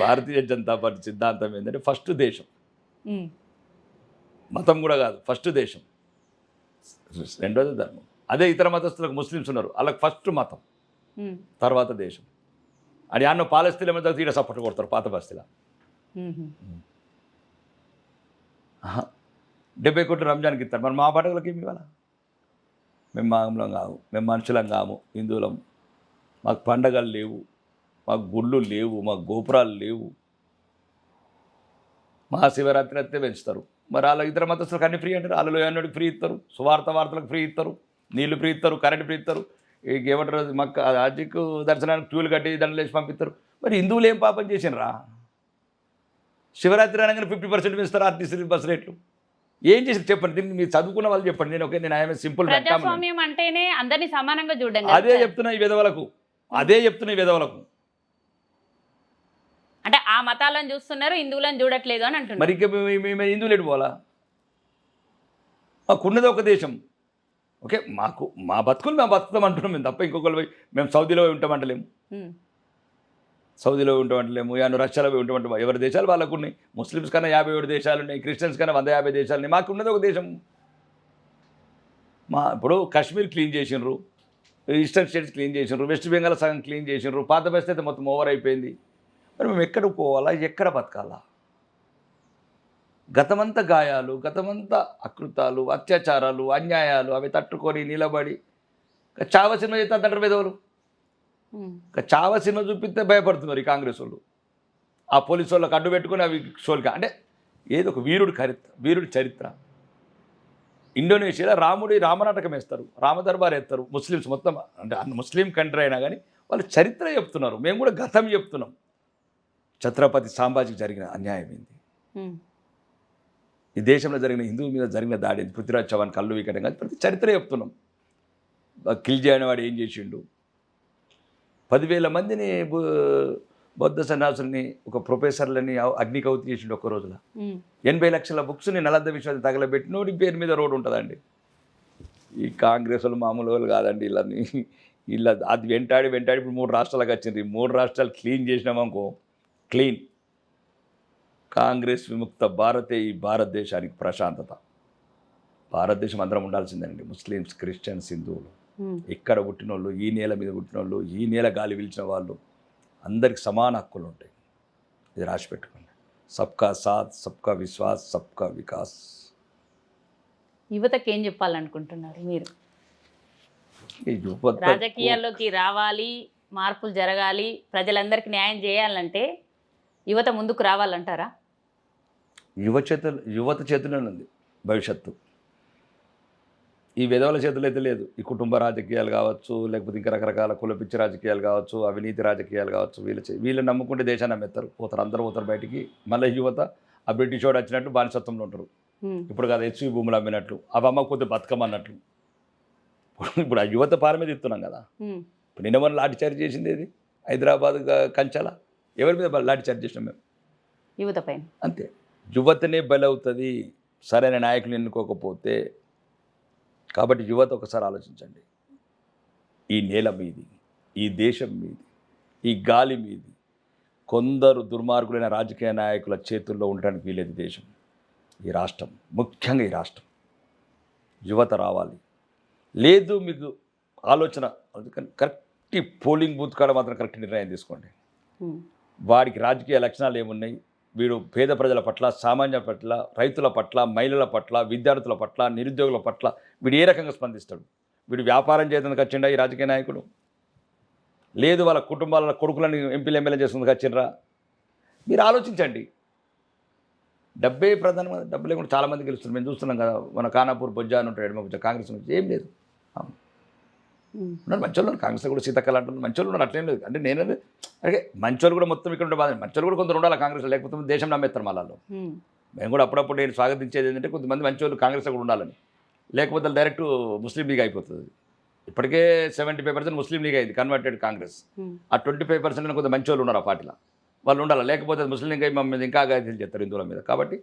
Bharatiya Janata party సిద్ధాంతం ఏంటంటే first దేశం, ఉమ్, మతం కూడా కాదు, ఫస్ట్ దేశం, రెండోది ధర్మం. అదే ఇతర మతస్థులకు ముస్లిమ్స్ ఉన్నారు, వాళ్ళకి ఫస్ట్ మతం ఉమ్, తర్వాత దేశం. అని అన్న పాలస్తీన్ల మీద తీర సపోర్ట్ కొడతారు పాత బస్తీలా. ఉమ్, 70 కోట్లు రంజాన్కి ఇస్తారు, మరి మా పండుగలకి ఏమి ఇవ్వాలా? మేము మామూలం కాము, మేము మనుషులం కాము, హిందువులం, మాకు పండగలు లేవు, మాకు గుళ్ళు లేవు, మాకు గోపురాలు లేవు. మహాశివరాత్రి అయితే పెంచుతారు, మరి వాళ్ళ ఇతర మతస్థులకు అన్ని ఫ్రీ అంటారు. వాళ్ళలో ఏమన్నాడికి ఫ్రీ ఇస్తారు, వార్తలకు ఫ్రీ ఇస్తారు, నీళ్లు ఫ్రీ ఇస్తారు, కరెంట్ ఫ్రీ ఇస్తారు, ఏమంటారు మాకు హాజీకు దర్శనానికి క్యూలు కట్టి దండలు వేసి పంపిస్తారు. మరి హిందువులు ఏం పాపం చేసినరా? శివరాత్రి అనగానే 50% పెంచుతారు ఆర్టీసీ బస్ రేట్లు. ఏం చేసి చెప్పండి, దీన్ని మీరు చదువుకున్న వాళ్ళు చెప్పండి. నేను ఆయన సింపుల్ ప్రజాస్వామ్యం అంటేనే అందరినీ సమానంగా చూడండి. అదే చెప్తున్నా ఈ విధవలకు, అంటే ఆ మతాలను చూస్తున్నారు, హిందువులను చూడట్లేదు అని అంటున్నారు. మరి ఇంకా మేము హిందువులు ఎటు పోవాలా? మాకున్నది ఒక దేశం, ఓకే, మాకు మా బతుకులు మేము బతుకుతాం అంటున్నాం మేము తప్ప ఇంకొకరు మేము సౌదీలో ఉంటామంటలేము, ఏమన్నా రష్యాలో ఉంటామంటాం. ఎవరి దేశాలు వాళ్ళకు ఉన్నాయి. ముస్లిమ్స్ కన్నా 57 దేశాలు ఉన్నాయి, క్రిస్టియన్స్ కన్నా 150 దేశాలు ఉన్నాయి. మాకున్నది ఒక దేశం. ఇప్పుడు కాశ్మీర్ క్లీన్ చేసినారు, ఈస్టర్న్ స్టేట్స్ క్లీన్ చేసినారు, వెస్ట్ బెంగాల్ సగం క్లీన్ చేసినారు, పాత బస్తీ అయితే మొత్తం ఓవర్ అయిపోయింది. మరి మేము ఎక్కడ పోవాలా, ఎక్కడ బతకాలా? గతమంతా గాయాలు, గతమంతా అకృతాలు, అత్యాచారాలు, అన్యాయాలు, అవి తట్టుకొని నిలబడి చావ సినిమా చేస్తారు విధవులు. చావ సినిమా చూపిస్తే భయపడుతున్నారు ఈ కాంగ్రెస్ వాళ్ళు. ఆ పోలీసు వాళ్ళకి అడ్డు పెట్టుకుని అవి షోల్గా అంటే ఏదో ఒక వీరుడి చరిత్ర. ఇండోనేషియాలో రామనాటకం వేస్తారు, రామదర్బార్ వేస్తారు. ముస్లిమ్స్ మొత్తం అంటే ముస్లిం కంట్రీ అయినా కానీ వాళ్ళు చరిత్ర చెప్తున్నారు, మేము కూడా గతం చెప్తున్నాం. ఛత్రపతి సాంబాజీకి జరిగిన అన్యాయం ఏంది, ఈ దేశంలో జరిగిన హిందువుల మీద జరిగిన దాడి, పృథ్వీరాజ్ చౌహాన్ కళ్ళు వీకడం కాదు, ప్రతి చరిత్ర చెప్తున్నాం. కిల్ చేయని వాడు ఏం చేసిండు, 10,000 మందిని బౌద్ధ సన్యాసుల్ని, ఒక ప్రొఫెసర్లని అగ్నికౌతి చేసిండు ఒక్క రోజున. 80 లక్షల బుక్స్ని నలంద విశ్వాసం తగలబెట్టినోడి పేరు మీద రోడ్డు ఉంటుందండి. ఈ కాంగ్రెస్ వాళ్ళు మామూలు వాళ్ళు కాదండి. ఇలా అది వెంటాడి ఇప్పుడు 3 రాష్ట్రాలకు వచ్చింది. 3 రాష్ట్రాలు క్లీన్ చేసినామనుకో, క్లీన్. కాంగ్రెస్ విముక్త భారతే ఈ భారతదేశానికి ప్రశాంతత. భారతదేశం అందరం ఉండాల్సిందేనండి, ముస్లిమ్స్, క్రిస్టియన్స్, హిందువులు, ఇక్కడ పుట్టినోళ్ళు, ఈ నేల మీద పుట్టినోళ్ళు, ఈ నేల గాలి పీల్చిన వాళ్ళు, అందరికి సమాన హక్కులు ఉంటాయి. ఇది రాసి పెట్టుకోండి. సబ్కా సాత్, సబ్కా విశ్వాస్, సబ్కా వికాస్. యువతకి ఏం చెప్పాలనుకుంటున్నారు మీరు? ఈ యువత రాజకీయాల్లోకి రావాలి, మార్పులు జరగాలి, ప్రజలందరికీ న్యాయం చేయాలంటే యువత ముందుకు రావాలంటారా? యువత చేతిలోనే ఉంది భవిష్యత్తు. ఈ విధవల చేతులు అయితే లేదు. ఈ కుటుంబ రాజకీయాలు కావచ్చు, లేకపోతే ఇంకా రకరకాల కులపిచ్చి రాజకీయాలు కావచ్చు, అవినీతి రాజకీయాలు కావచ్చు, వీళ్ళు నమ్ముకుంటే దేశాన్ని అమ్మేస్తారు, అందరూ పోతారు బయటికి. మళ్ళీ యువత ఆ బ్రిటిష్ వాడు వచ్చినట్టు బానిసత్వంలో ఉంటారు. ఇప్పుడు కాదు హెచ్వి భూములు అమ్మినట్లు, అవి అమ్మకపోతే బతకమన్నట్లు. ఇప్పుడు ఆ యువత పార మీద ఇస్తున్నాం కదా. ఇప్పుడు నిన్న మనం లాఠీచార్జ్ చేసింది ఏది? హైదరాబాద్ కంచాల ఎవరి మీద లాఠీచార్జ్ చేసినాం మేము? యువత పైన. అంతే. యువతనే బలవుతుంది సరైన నాయకులు ఎన్నుకోకపోతే. కాబట్టి యువత ఒకసారి ఆలోచించండి. ఈ నేల మీది, ఈ దేశం మీది, ఈ గాలి మీది కొందరు దుర్మార్గులైన రాజకీయ నాయకుల చేతుల్లో ఉండడానికి వీలేదు దేశం, ఈ రాష్ట్రం, ముఖ్యంగా ఈ రాష్ట్రం. యువత రావాలి. లేదు మీకు ఆలోచన, అందుకని కరెక్ట్ పోలింగ్ బూత్ కాడ మాత్రం కరెక్ట్ నిర్ణయం తీసుకోండి. వాడికి రాజకీయ లక్షణాలు ఏమున్నాయి, వీడు పేద ప్రజల పట్ల, సామాన్య పట్ల, రైతుల పట్ల, మహిళల పట్ల, విద్యార్థుల పట్ల, నిరుద్యోగుల పట్ల వీడు ఏ రకంగా స్పందిస్తాడు? వీడు వ్యాపారం చేయడానికి వచ్చిండా ఈ రాజకీయ నాయకుడు? లేదు వాళ్ళ కుటుంబాల కొడుకులను ఎంపీలు ఎమ్మెల్యే చేసుకుందుకు వచ్చిండ్రా? మీరు ఆలోచించండి. డబ్బే ప్రధానంగా, డబ్బు లేకుండా చాలామంది గెలుస్తున్నారు. మేము చూస్తున్నాం కదా, మన ఖానాపూర్ బొజ్జా అని ఉంటాడు, ఎడమ బొజ్జా, కాంగ్రెస్ నుంచి ఏం లేదు. ఉన్నారు మంచోళ్ళు, కాంగ్రెస్ కూడా సీతక్కలు అంటున్నారు, మంచోళ్ళు ఉన్నారు, అట్లేం లేదు. అంటే నేను అదే మంచోళ్ళు కూడా మొత్తం ఇక్కడ ఉంటే బాధ, మంచోళ్ళు కూడా కొందరు ఉండాలి కాంగ్రెస్, లేకపోతే దేశం నమ్మేస్తారు మళ్ళీ. మేము కూడా అప్పుడప్పుడు నేను స్వాగతించేది ఏంటంటే కొంతమంది మంచోళ్ళు కాంగ్రెస్లో కూడా ఉండాలని, లేకపోతే డైరెక్ట్ ముస్లిం లీగ్ అయిపోతుంది. ఇప్పటికే 75% ముస్లిం లీగ్ అయింది, కన్వర్టెడ్ కాంగ్రెస్. ఆ 25% కొంత మంచోళ్ళు ఉన్నారు ఆ పార్టీలో, వాళ్ళు ఉండాలి. లేకపోతే ముస్లిం లీగ్ మమ్మల్ని ఇంకా అగాధ్యం చేస్తారు హిందువుల మీద. కాబట్టి